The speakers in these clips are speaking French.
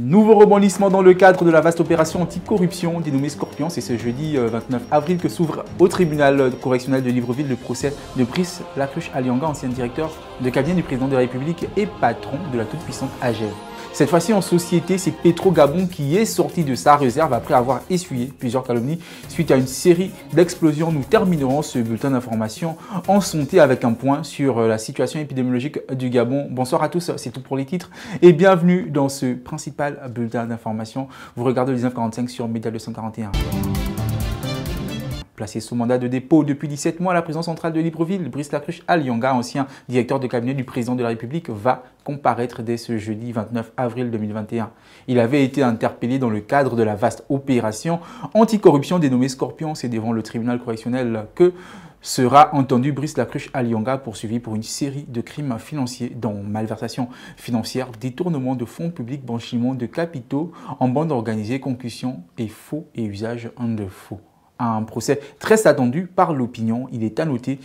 Nouveau rebondissement dans le cadre de la vaste opération anticorruption dénommée Scorpion. C'est ce jeudi 29 avril que s'ouvre au tribunal correctionnel de Libreville le procès de Brice Lacruche Alianga, ancien directeur de cabinet du président de la République et patron de la toute-puissante AGEV. Cette fois-ci en société, c'est Petrogabon qui est sorti de sa réserve après avoir essuyé plusieurs calomnies suite à une série d'explosions. Nous terminerons ce bulletin d'information en santé avec un point sur la situation épidémiologique du Gabon. Bonsoir à tous, c'est tout pour les titres et bienvenue dans ce principal bulletin d'information. Vous regardez le 1945 sur Média 241. Placé sous mandat de dépôt depuis 17 mois à la prison centrale de Libreville, Brice Lacruche Alianga, ancien directeur de cabinet du président de la République, va comparaître dès ce jeudi 29 avril 2021. Il avait été interpellé dans le cadre de la vaste opération anticorruption dénommée Scorpion. C'est devant le tribunal correctionnel que sera entendu Brice Lacruche Alianga, poursuivi pour une série de crimes financiers dont malversation financière, détournement de fonds publics, blanchiment de capitaux en bande organisée, concussion et faux et usage de faux. Un procès très attendu par l'opinion. Il est à noter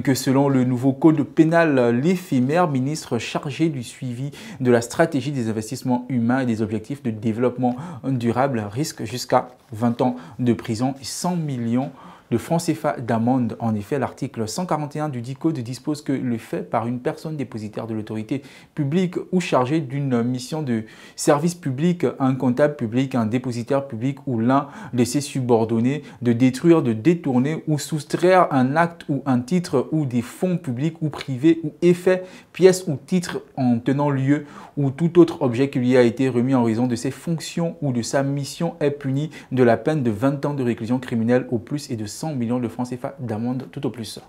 que selon le nouveau code pénal, l'éphémère ministre chargé du suivi de la stratégie des investissements humains et des objectifs de développement durable risque jusqu'à 20 ans de prison et 100 millions de francs CFA d'amende. En effet, l'article 141 du dit code dispose que le fait par une personne dépositaire de l'autorité publique ou chargée d'une mission de service public, un comptable public, un dépositaire public ou l'un de ses subordonnés de détruire, de détourner ou soustraire un acte ou un titre ou des fonds publics ou privés ou effets, pièces ou titres en tenant lieu ou tout autre objet qui lui a été remis en raison de ses fonctions ou de sa mission est puni de la peine de 20 ans de réclusion criminelle au plus et de 100 millions de francs CFA d'amende tout au plus.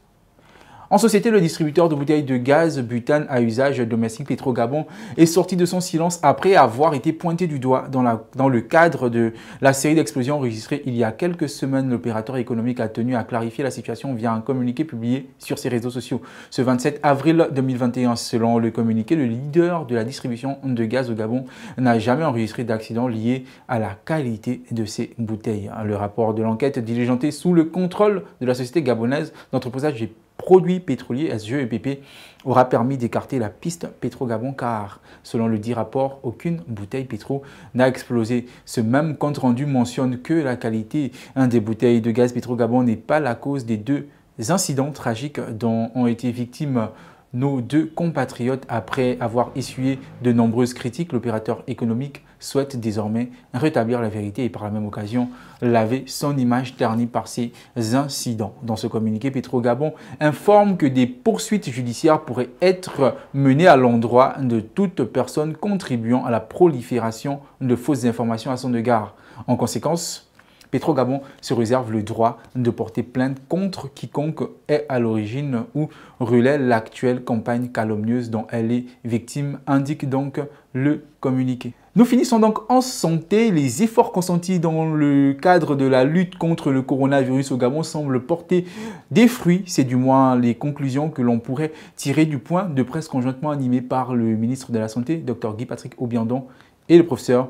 En société, le distributeur de bouteilles de gaz butane à usage domestique Petrogabon est sorti de son silence après avoir été pointé du doigt dans le cadre de la série d'explosions enregistrées il y a quelques semaines. L'opérateur économique a tenu à clarifier la situation via un communiqué publié sur ses réseaux sociaux. Ce 27 avril 2021, selon le communiqué, le leader de la distribution de gaz au Gabon n'a jamais enregistré d'accident lié à la qualité de ses bouteilles. Le rapport de l'enquête diligenté sous le contrôle de la société gabonaise d'entreposage des produits pétroliers SGEPP aura permis d'écarter la piste Petrogabon car, selon le dit rapport, aucune bouteille pétro n'a explosé. Ce même compte rendu mentionne que la qualité des bouteilles de gaz Petrogabon n'est pas la cause des deux incidents tragiques dont ont été victimes nos deux compatriotes. Après avoir essuyé de nombreuses critiques, l'opérateur économique souhaite désormais rétablir la vérité et par la même occasion laver son image ternie par ces incidents. Dans ce communiqué, Petrogabon informe que des poursuites judiciaires pourraient être menées à l'endroit de toute personne contribuant à la prolifération de fausses informations à son égard. En conséquence, Petrogabon se réserve le droit de porter plainte contre quiconque est à l'origine ou relaie l'actuelle campagne calomnieuse dont elle est victime, indique donc le communiqué. Nous finissons donc en santé. Les efforts consentis dans le cadre de la lutte contre le coronavirus au Gabon semblent porter des fruits. C'est du moins les conclusions que l'on pourrait tirer du point de presse conjointement animé par le ministre de la Santé, Dr Guy Patrick Obiandon, et le professeur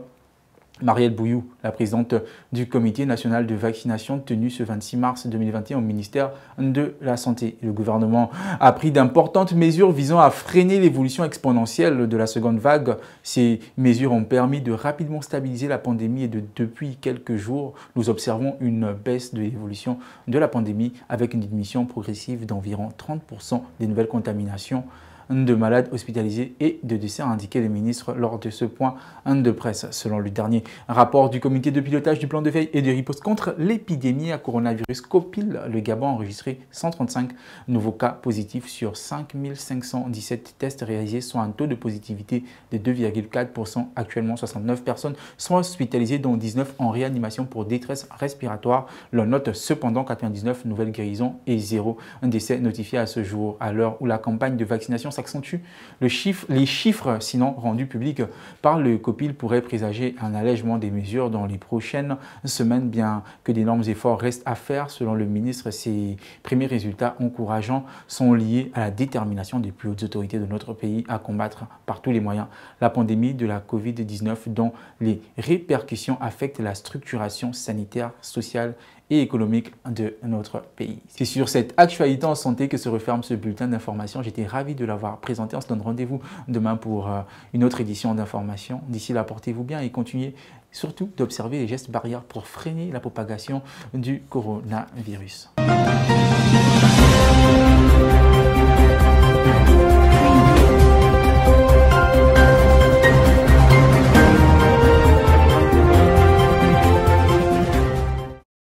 Marielle Bouillou, la présidente du comité national de vaccination tenu ce 26 mars 2021 au ministère de la Santé. Le gouvernement a pris d'importantes mesures visant à freiner l'évolution exponentielle de la seconde vague. Ces mesures ont permis de rapidement stabiliser la pandémie et depuis quelques jours, nous observons une baisse de l'évolution de la pandémie avec une diminution progressive d'environ 30% des nouvelles contaminations de malades hospitalisés et de décès, a indiqué le ministre lors de ce point de presse. Selon le dernier rapport du comité de pilotage du plan de veille et de riposte contre l'épidémie à coronavirus COPIL, le Gabon a enregistré 135 nouveaux cas positifs sur 5517 tests réalisés, soit un taux de positivité de 2,4%. Actuellement, 69 personnes sont hospitalisées, dont 19 en réanimation pour détresse respiratoire. L'on note cependant 99 nouvelles guérisons et 0 décès notifiés à ce jour. À l'heure où la campagne de vaccination s'accentue, les chiffres sinon rendus publics par le COPIL pourraient présager un allègement des mesures dans les prochaines semaines, bien que d'énormes efforts restent à faire. Selon le ministre, ces premiers résultats encourageants sont liés à la détermination des plus hautes autorités de notre pays à combattre par tous les moyens la pandémie de la Covid-19 dont les répercussions affectent la structuration sanitaire, sociale et économique de notre pays. C'est sur cette actualité en santé que se referme ce bulletin d'information. J'étais ravi de l'avoir présenté. On se donne rendez-vous demain pour une autre édition d'information. D'ici là, portez-vous bien et continuez surtout d'observer les gestes barrières pour freiner la propagation du coronavirus.